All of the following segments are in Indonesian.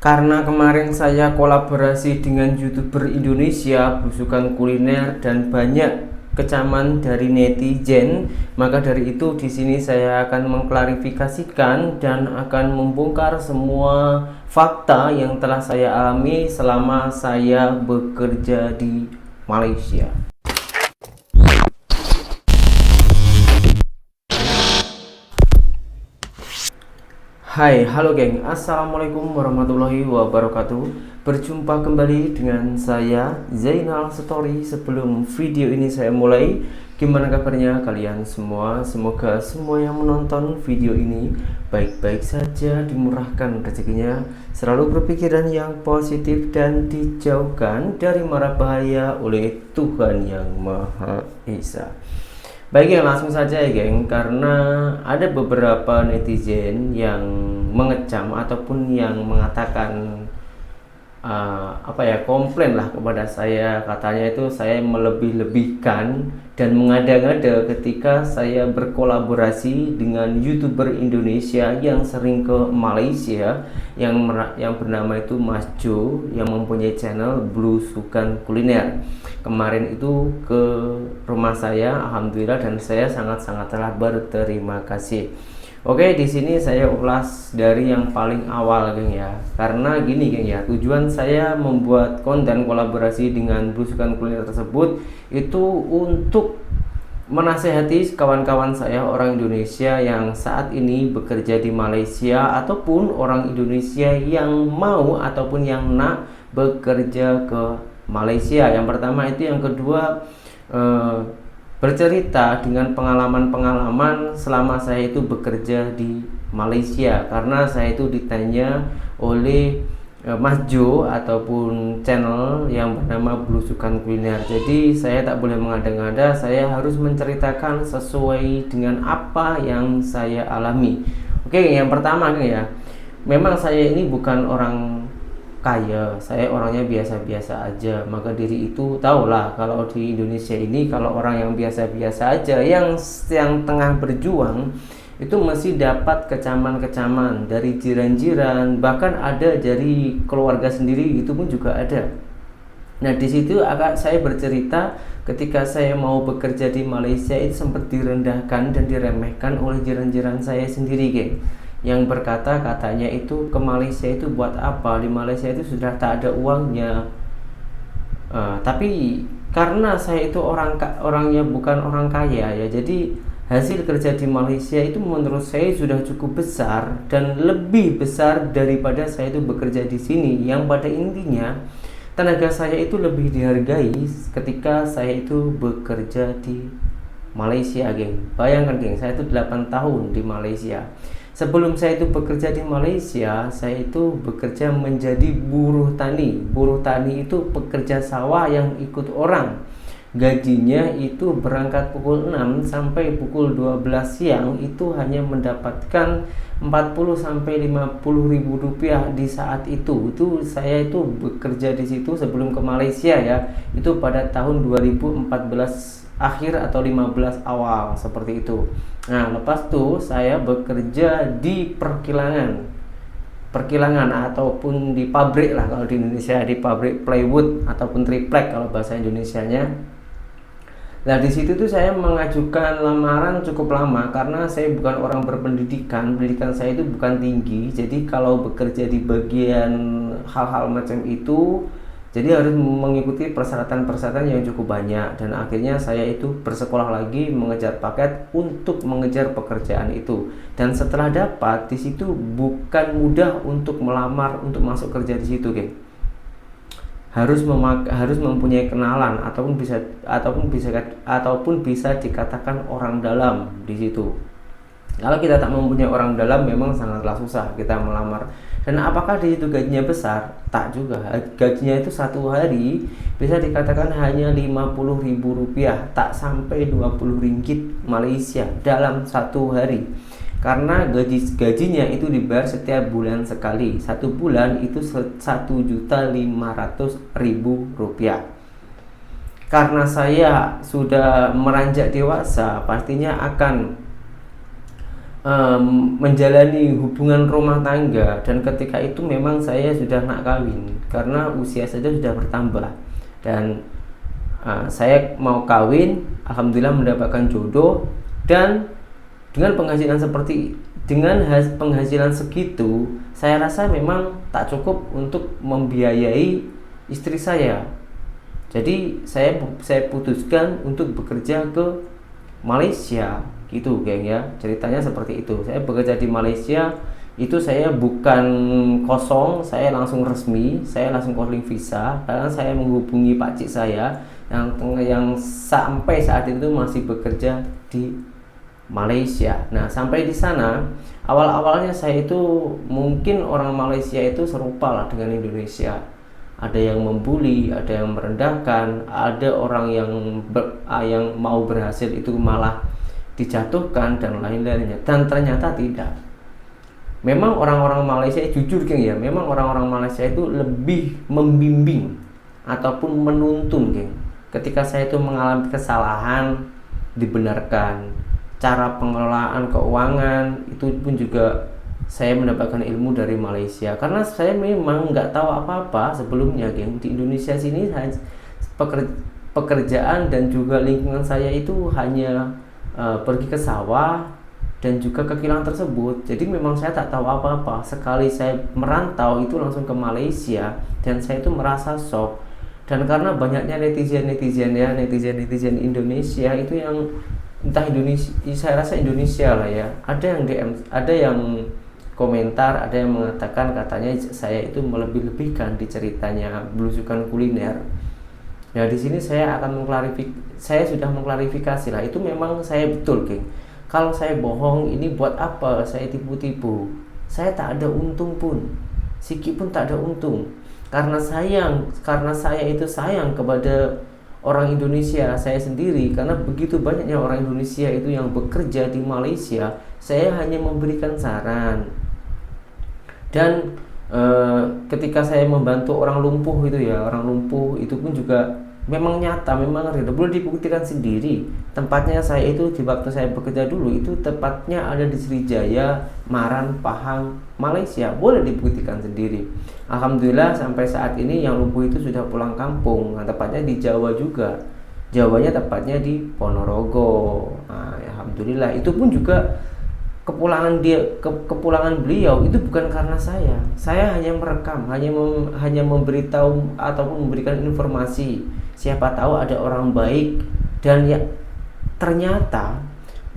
Karena kemarin saya kolaborasi dengan YouTuber Indonesia, Blusukan Kuliner dan banyak kecaman dari netizen, maka dari itu di sini saya akan mengklarifikasikan dan akan membongkar semua fakta yang telah saya alami selama saya bekerja di Malaysia. Hai, halo geng. Assalamualaikum warahmatullahi wabarakatuh. Berjumpa kembali dengan saya Zainal Story. Sebelum video ini saya mulai, gimana kabarnya kalian semua? Semoga semua yang menonton video ini baik-baik saja, dimurahkan rezekinya, selalu berpikiran yang positif dan dijauhkan dari mara bahaya oleh Tuhan Yang Maha Esa. Baik ya, langsung saja ya geng, karena ada beberapa netizen yang mengecam ataupun yang mengatakan komplain lah kepada saya. Katanya itu saya melebih-lebihkan dan mengada-ngada ketika saya berkolaborasi dengan YouTuber Indonesia yang sering ke Malaysia yang bernama itu Mas Jo, yang mempunyai channel Blusukan Kuliner. Kemarin itu ke rumah saya, alhamdulillah, dan saya sangat-sangat telah berterima kasih. Oke, di sini saya ulas dari yang paling awal, geng ya. Karena gini, geng ya, tujuan saya membuat konten kolaborasi dengan Blusukan Kuliner tersebut itu untuk menasehati kawan-kawan saya orang Indonesia yang saat ini bekerja di Malaysia ataupun orang Indonesia yang mau ataupun yang nak bekerja ke Malaysia. Yang pertama itu, yang kedua bercerita dengan pengalaman-pengalaman selama saya itu bekerja di Malaysia. Karena saya itu ditanya oleh Mas Jo ataupun channel yang bernama Blusukan Kuliner. Jadi saya tak boleh mengada-ngada, saya harus menceritakan sesuai dengan apa yang saya alami. Oke, yang pertama ya, memang saya ini bukan orang kaya, saya orangnya biasa-biasa aja. Maka diri itu tahulah kalau di Indonesia ini, kalau orang yang biasa-biasa aja yang tengah berjuang itu masih dapat kecaman-kecaman dari jiran-jiran, bahkan ada dari keluarga sendiri, itu pun juga ada. Nah, di situ saya bercerita ketika saya mau bekerja di Malaysia itu sempat direndahkan dan diremehkan oleh jiran-jiran saya sendiri, geng, yang berkata katanya itu ke Malaysia itu buat apa, di Malaysia itu sudah tak ada uangnya. Tapi karena saya itu orangnya bukan orang kaya ya, jadi hasil kerja di Malaysia itu menurut saya sudah cukup besar dan lebih besar daripada saya itu bekerja di sini, yang pada intinya tenaga saya itu lebih dihargai ketika saya itu bekerja di Malaysia, geng. Bayangkan, geng, saya itu 8 tahun di Malaysia. Sebelum saya itu bekerja di Malaysia, saya itu bekerja menjadi buruh tani. Buruh tani itu pekerja sawah yang ikut orang. Gajinya itu berangkat pukul 6 sampai pukul 12 siang, itu hanya mendapatkan 40 sampai 50 ribu rupiah di saat itu. Itu saya itu bekerja di situ sebelum ke Malaysia ya. Itu pada tahun 2014 akhir atau 15 awal seperti itu. Nah, lepas itu saya bekerja di perkilangan ataupun di pabrik lah kalau di Indonesia, di pabrik plywood ataupun triplek kalau bahasa Indonesianya. Nah, di situ tuh saya mengajukan lamaran cukup lama karena saya bukan orang berpendidikan, pendidikan saya itu bukan tinggi. Jadi kalau bekerja di bagian hal-hal macam itu, jadi harus mengikuti persyaratan-persyaratan yang cukup banyak, dan akhirnya saya itu bersekolah lagi mengejar paket untuk mengejar pekerjaan itu. Dan setelah dapat di situ bukan mudah untuk melamar untuk masuk kerja di situ, geng. Harus mempunyai kenalan ataupun bisa dikatakan orang dalam di situ. Kalau kita tak mempunyai orang dalam, memang sangatlah susah kita melamar. Dan apakah di situ gajinya besar? Tak juga. Gajinya itu satu hari bisa dikatakan hanya 50 ribu rupiah, tak sampai 20 ringgit Malaysia dalam satu hari. Karena gajinya itu dibayar setiap bulan sekali. Satu bulan itu 1.500.000 rupiah. Karena saya sudah meranjak dewasa, pastinya akan menjalani hubungan rumah tangga, dan ketika itu memang saya sudah nak kawin karena usia saja sudah bertambah, dan saya mau kawin, alhamdulillah mendapatkan jodoh, dan dengan penghasilan segitu, saya rasa memang tak cukup untuk membiayai istri saya. Jadi saya putuskan untuk bekerja ke Malaysia gitu, geng ya. Ceritanya seperti itu. Saya bekerja di Malaysia itu saya bukan kosong, saya langsung resmi, saya langsung calling visa karena saya menghubungi pakcik saya yang sampai saat itu masih bekerja di Malaysia. Nah, sampai di sana awal-awalnya saya itu mungkin orang Malaysia itu serupa lah dengan Indonesia. Ada yang membuli, ada yang merendahkan, ada orang yang mau berhasil itu malah dijatuhkan dan lain-lainnya. Dan ternyata tidak. Memang orang-orang Malaysia, jujur geng ya, memang orang-orang Malaysia itu lebih membimbing ataupun menuntun geng. Ketika saya itu mengalami kesalahan, dibenarkan. Cara pengelolaan keuangan itu pun juga saya mendapatkan ilmu dari Malaysia, karena saya memang nggak tahu apa-apa sebelumnya geng. Di Indonesia sini pekerjaan dan juga lingkungan saya itu hanya pergi ke sawah dan juga ke kilang tersebut. Jadi memang saya tak tahu apa-apa. Sekali saya merantau itu langsung ke Malaysia, dan saya itu merasa shock. Dan karena banyaknya netizen Indonesia itu yang entah Indonesia, saya rasa Indonesia lah ya, ada yang DM, ada yang komentar, ada yang mengatakan katanya saya itu melebih-lebihkan di ceritanya belusukan kuliner. Nah, di sini saya sudah mengklarifikasi lah, itu memang saya betul geng. Kalau saya bohong ini buat apa saya tipu-tipu? Saya tak ada untung pun, sikit pun tak ada untung. Karena saya itu sayang kepada orang Indonesia saya sendiri, karena begitu banyaknya orang Indonesia itu yang bekerja di Malaysia. Saya hanya memberikan saran. Dan ketika saya membantu orang lumpuh itu pun juga memang nyata, memang real, boleh dibuktikan sendiri. Tempatnya saya itu di waktu saya bekerja dulu itu tepatnya ada di Sriwijaya, Maran, Pahang, Malaysia, boleh dibuktikan sendiri. Alhamdulillah sampai saat ini yang lumpuh itu sudah pulang kampung. Nah, tepatnya di Jawa juga, Jawanya tepatnya di Ponorogo. Nah, alhamdulillah, itu pun juga kepulangan beliau itu bukan karena saya hanya merekam, hanya memberitahu ataupun memberikan informasi. Siapa tahu ada orang baik, dan ya ternyata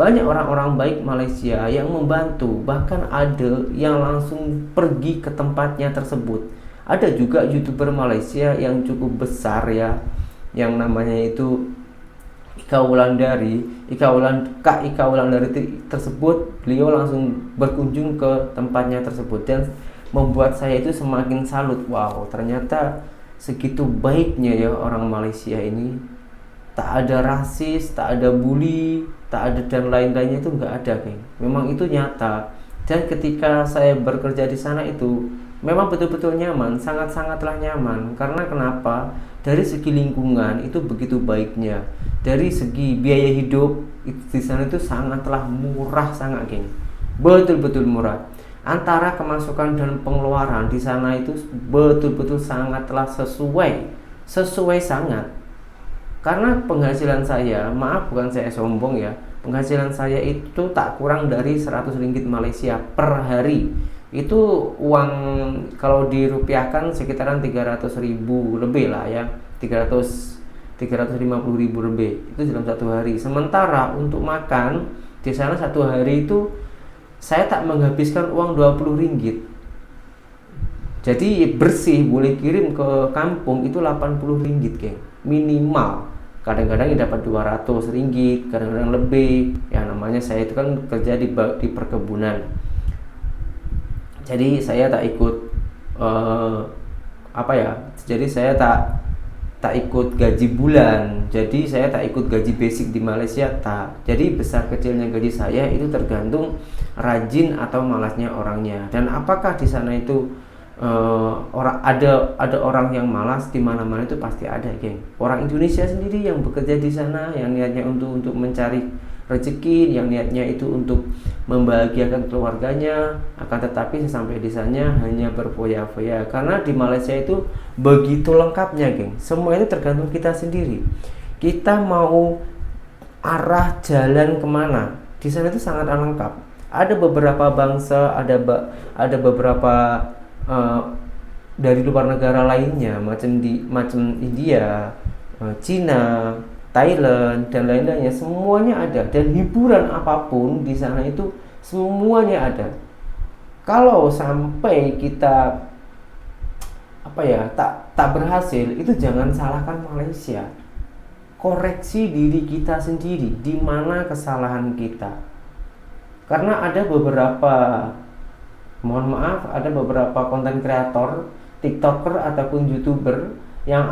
banyak orang-orang baik Malaysia yang membantu, bahkan ada yang langsung pergi ke tempatnya tersebut. Ada juga YouTuber Malaysia yang cukup besar ya, yang namanya itu Ika Wulandari tersebut, beliau langsung berkunjung ke tempatnya tersebut, dan membuat saya itu semakin salut. Wow, ternyata segitu baiknya ya orang Malaysia ini. Tak ada rasis, tak ada bully, tak ada dan lain-lainnya, itu nggak ada geng. Memang itu nyata. Dan ketika saya bekerja di sana itu memang betul-betul nyaman, sangat-sangatlah nyaman. Karena kenapa? Dari segi lingkungan itu begitu baiknya. Dari segi biaya hidup di sana itu sangatlah murah, sangat geng. Betul-betul murah. Antara kemasukan dan pengeluaran di sana itu betul-betul sangatlah sesuai sangat. Karena penghasilan saya, maaf bukan saya sombong ya, penghasilan saya itu tak kurang dari 100 ringgit Malaysia per hari. Itu uang kalau dirupiahkan sekitaran 300.000 lebih lah ya, 350.000 lebih itu dalam satu hari. Sementara untuk makan di sana satu hari itu saya tak menghabiskan uang 20 ringgit. Jadi bersih boleh kirim ke kampung itu 80 ringgit geng, minimal. Kadang-kadang dapat 200 ringgit, kadang-kadang lebih. Ya namanya saya itu kan kerja di perkebunan. Jadi saya tak ikut Jadi saya tak ikut gaji bulan. Jadi saya tak ikut gaji basic di Malaysia, tak. Jadi besar kecilnya gaji saya itu tergantung rajin atau malasnya orangnya. Dan apakah di sana itu ada orang yang malas, di mana-mana itu pasti ada, geng. Orang Indonesia sendiri yang bekerja di sana, yang niatnya untuk mencari rezeki, yang niatnya itu untuk membahagiakan keluarganya, akan tetapi sesampai di sana hanya berfoya-foya. Karena di Malaysia itu begitu lengkapnya, geng. Semua itu tergantung kita sendiri. Kita mau arah jalan kemana, di sana itu sangat lengkap. Ada beberapa bangsa, ada beberapa dari luar negara lainnya, macam India, Cina, Thailand dan lain-lainnya, semuanya ada. Dan hiburan apapun di sana itu semuanya ada. Kalau sampai kita tak berhasil, itu jangan salahkan Malaysia. Koreksi diri kita sendiri, di mana kesalahan kita. Karena ada beberapa, mohon maaf, ada beberapa konten kreator, TikToker ataupun YouTuber yang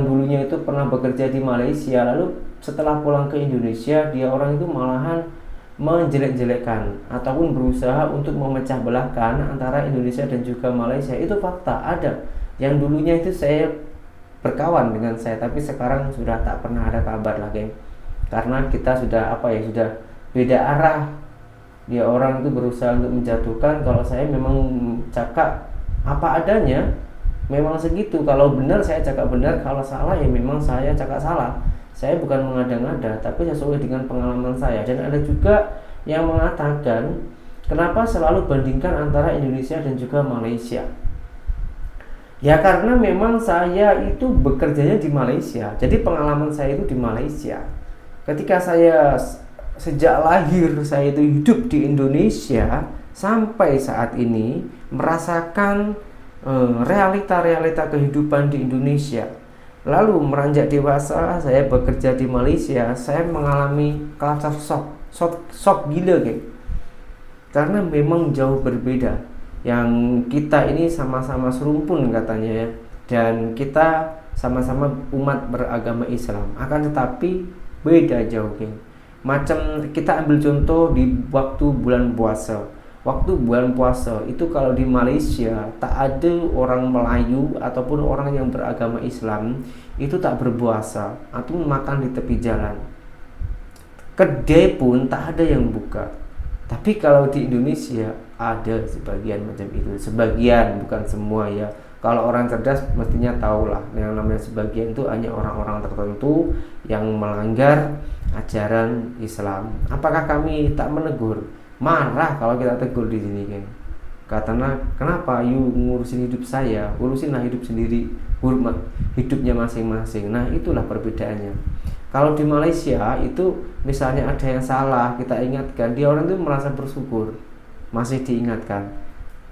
dulunya itu pernah bekerja di Malaysia, lalu setelah pulang ke Indonesia, dia orang itu malahan menjelek-jelekan ataupun berusaha untuk memecah belahkan antara Indonesia dan juga Malaysia. Itu fakta, ada. Yang dulunya itu saya berkawan dengan saya, tapi sekarang sudah tak pernah ada kabar lagi. Karena kita sudah sudah beda arah. Dia orang itu berusaha untuk menjatuhkan, kalau saya memang cakap apa adanya, memang segitu. Kalau benar saya cakap benar, kalau salah ya memang saya cakap salah. Saya bukan mengada-ngada, tapi sesuai dengan pengalaman saya. Dan ada juga yang mengatakan, kenapa selalu bandingkan antara Indonesia dan juga Malaysia? Ya karena memang saya itu bekerjanya di Malaysia. Jadi pengalaman saya itu di Malaysia. Ketika saya sejak lahir, saya itu hidup di Indonesia sampai saat ini, merasakan realita-realita kehidupan di Indonesia. Lalu meranjak dewasa, saya bekerja di Malaysia, saya mengalami culture shock gila, geng. Karena memang jauh berbeda. Yang kita ini sama-sama serumpun katanya ya, dan kita sama-sama umat beragama Islam. Akan tetapi beda jauh, geng. Macam kita ambil contoh di waktu bulan puasa. Waktu bulan puasa itu kalau di Malaysia tak ada orang Melayu ataupun orang yang beragama Islam itu tak berpuasa atau makan di tepi jalan. Kedai pun tak ada yang buka. Tapi kalau di Indonesia ada sebagian macam itu. Sebagian, bukan semua ya. Kalau orang cerdas mestinya tahulah, yang namanya sebagian itu hanya orang-orang tertentu yang melanggar ajaran Islam. Apakah kami tak menegur? Marah kalau kita tegur di sini, geng. Katanya, kenapa you ngurusin hidup saya? Urusinlah hidup sendiri, hidupnya masing-masing. Nah, itulah perbedaannya. Kalau di Malaysia itu misalnya ada yang salah, kita ingatkan, dia orang itu merasa bersyukur, masih diingatkan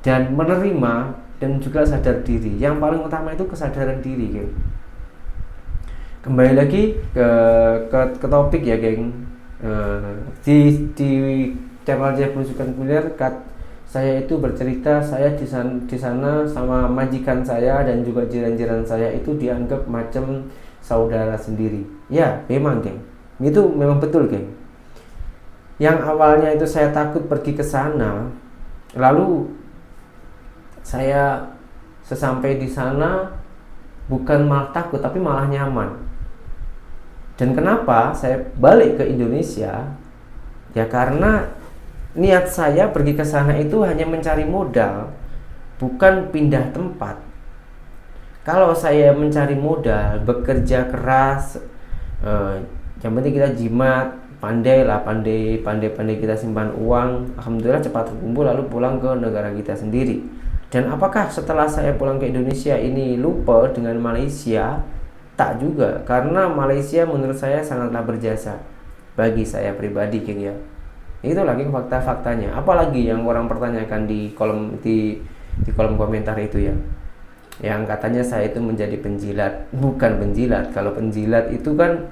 dan menerima dan juga sadar diri. Yang paling utama itu kesadaran diri, geng. Kembali lagi ke topik ya, geng. Di channel Jeff Belusukan Kuliner, saya itu bercerita, saya di sana sama majikan saya dan juga jiran-jiran saya itu dianggap macam saudara sendiri. Ya, memang, geng. Itu memang betul, geng. Yang awalnya itu saya takut pergi ke sana, lalu saya sesampai di sana bukan malah takut tapi malah nyaman. Dan kenapa saya balik ke Indonesia? Ya karena niat saya pergi ke sana itu hanya mencari modal, bukan pindah tempat. Kalau saya mencari modal, bekerja keras, yang penting kita jimat, pandai kita simpan uang, alhamdulillah cepat terkumpul lalu pulang ke negara kita sendiri. Dan apakah setelah saya pulang ke Indonesia ini lupa dengan Malaysia? Tak juga, karena Malaysia menurut saya sangatlah berjasa bagi saya pribadi, geng ya. Itu lagi fakta-faktanya. Apalagi yang orang pertanyakan di kolom komentar itu ya, yang katanya saya itu menjadi penjilat. Bukan penjilat. Kalau penjilat itu kan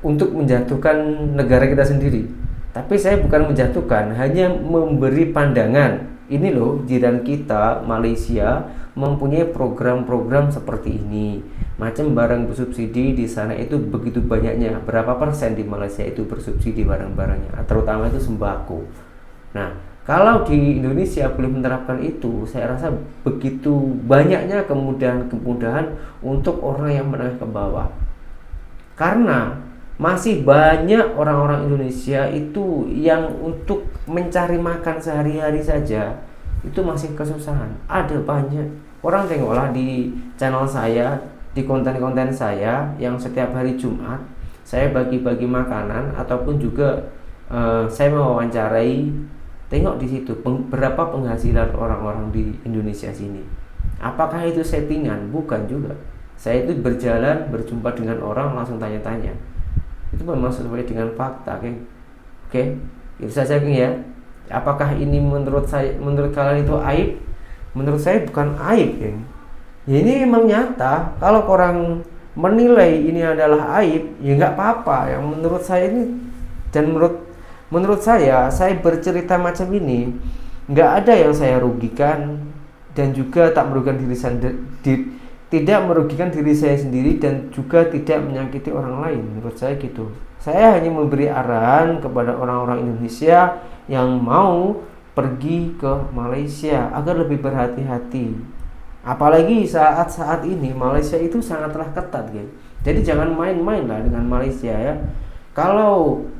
untuk menjatuhkan negara kita sendiri. Tapi saya bukan menjatuhkan, hanya memberi pandangan. Ini loh, jiran kita Malaysia mempunyai program-program seperti ini. Macam barang bersubsidi di sana itu begitu banyaknya. Berapa persen di Malaysia itu bersubsidi barang-barangnya, terutama itu sembako. Nah, kalau di Indonesia belum menerapkan itu, saya rasa begitu banyaknya kemudahan-kemudahan untuk orang yang menengah ke bawah. Karena masih banyak orang-orang Indonesia itu yang untuk mencari makan sehari-hari saja itu masih kesusahan. Ada banyak orang, tengoklah di channel saya, di konten-konten saya yang setiap hari Jumat saya bagi-bagi makanan ataupun juga saya mewawancarai. Tengok di situ berapa penghasilan orang-orang di Indonesia sini. Apakah itu settingan? Bukan juga. Saya itu berjalan berjumpa dengan orang langsung tanya-tanya. Itu memang sesuai dengan fakta, geng. Oke, itu saja, geng, ya. Apakah ini menurut kalian itu aib? Menurut saya bukan aib, geng. Ya, ini memang nyata. Kalau orang menilai ini adalah aib, ya nggak apa-apa. Yang menurut saya ini, dan menurut saya bercerita macam ini nggak ada yang saya rugikan, dan juga tak merugikan tidak merugikan diri saya sendiri, dan juga tidak menyakiti orang lain. Menurut saya gitu. Saya hanya memberi arahan kepada orang-orang Indonesia yang mau pergi ke Malaysia agar lebih berhati-hati. Apalagi saat-saat ini Malaysia itu sangatlah ketat, guys. Jadi jangan main-main lah dengan Malaysia, ya. Kalau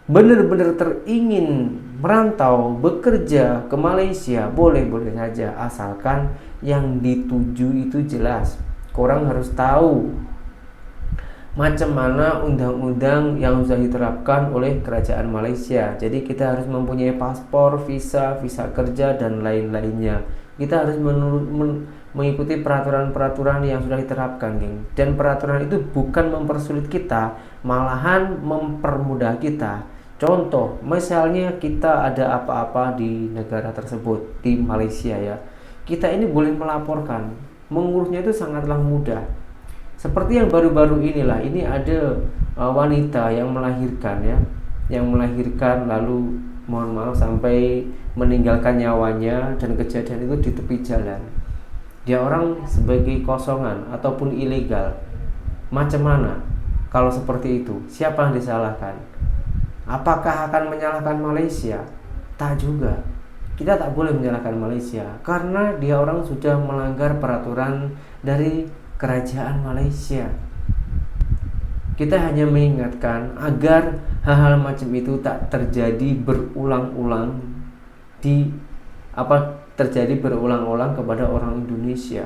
benar-benar teringin merantau bekerja ke Malaysia, boleh-boleh saja, asalkan yang dituju itu jelas. Korang harus tahu macam mana undang-undang yang sudah diterapkan oleh kerajaan Malaysia. Jadi kita harus mempunyai paspor, visa kerja, dan lain-lainnya. Kita harus mengikuti peraturan-peraturan yang sudah diterapkan, geng. Dan peraturan itu bukan mempersulit kita, malahan mempermudah kita. Contoh, misalnya kita ada apa-apa di negara tersebut, di Malaysia, ya. Kita ini boleh melaporkan. Mengurusnya itu sangatlah mudah. Seperti yang baru-baru inilah, ini ada wanita yang melahirkan, ya. Yang melahirkan lalu mohon maaf sampai meninggalkan nyawanya, dan kejadian itu di tepi jalan. Dia orang sebagai kosongan ataupun ilegal. Macam mana kalau seperti itu? Siapa yang disalahkan? Apakah akan menyalahkan Malaysia? Tak juga. Kita tak boleh menyalahkan Malaysia karena dia orang sudah melanggar peraturan dari kerajaan Malaysia. Kita hanya mengingatkan agar hal-hal macam itu tak terjadi berulang-ulang kepada orang Indonesia.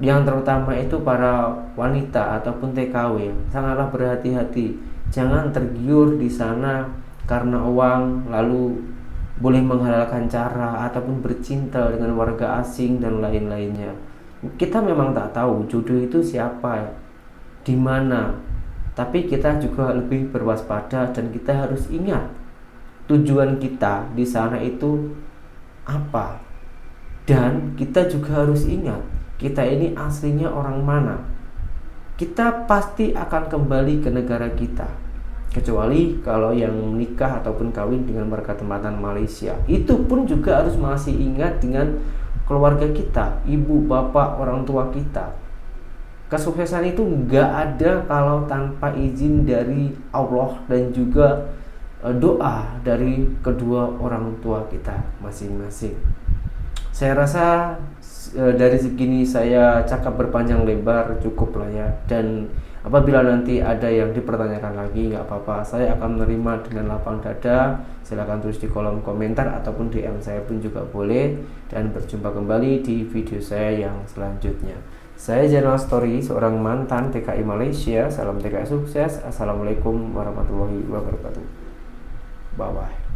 Yang terutama itu para wanita ataupun TKW, sangatlah berhati-hati. Jangan tergiur di sana karena uang lalu boleh menghalalkan cara ataupun bercinta dengan warga asing dan lain-lainnya. Kita memang tak tahu jodoh itu siapa, di mana, tapi kita juga lebih berwaspada, dan kita harus ingat tujuan kita di sana itu apa. Dan kita juga harus ingat kita ini aslinya orang mana. Kita pasti akan kembali ke negara kita, kecuali kalau yang menikah ataupun kawin dengan warga tempatan Malaysia. Itu pun juga harus masih ingat dengan keluarga kita, ibu, bapak, orang tua kita. Kesuksesan itu nggak ada kalau tanpa izin dari Allah dan juga doa dari kedua orang tua kita masing-masing. Saya rasa dari segini saya cakap berpanjang lebar, cukup lah, ya. Dan apabila nanti ada yang dipertanyakan lagi, nggak apa-apa, saya akan menerima dengan lapang dada. Silahkan tulis di kolom komentar ataupun DM saya pun juga boleh. Dan berjumpa kembali di video saya yang selanjutnya. Saya Jainal Story, seorang mantan TKI Malaysia. Salam TKI sukses. Assalamualaikum warahmatullahi wabarakatuh. Bye bye.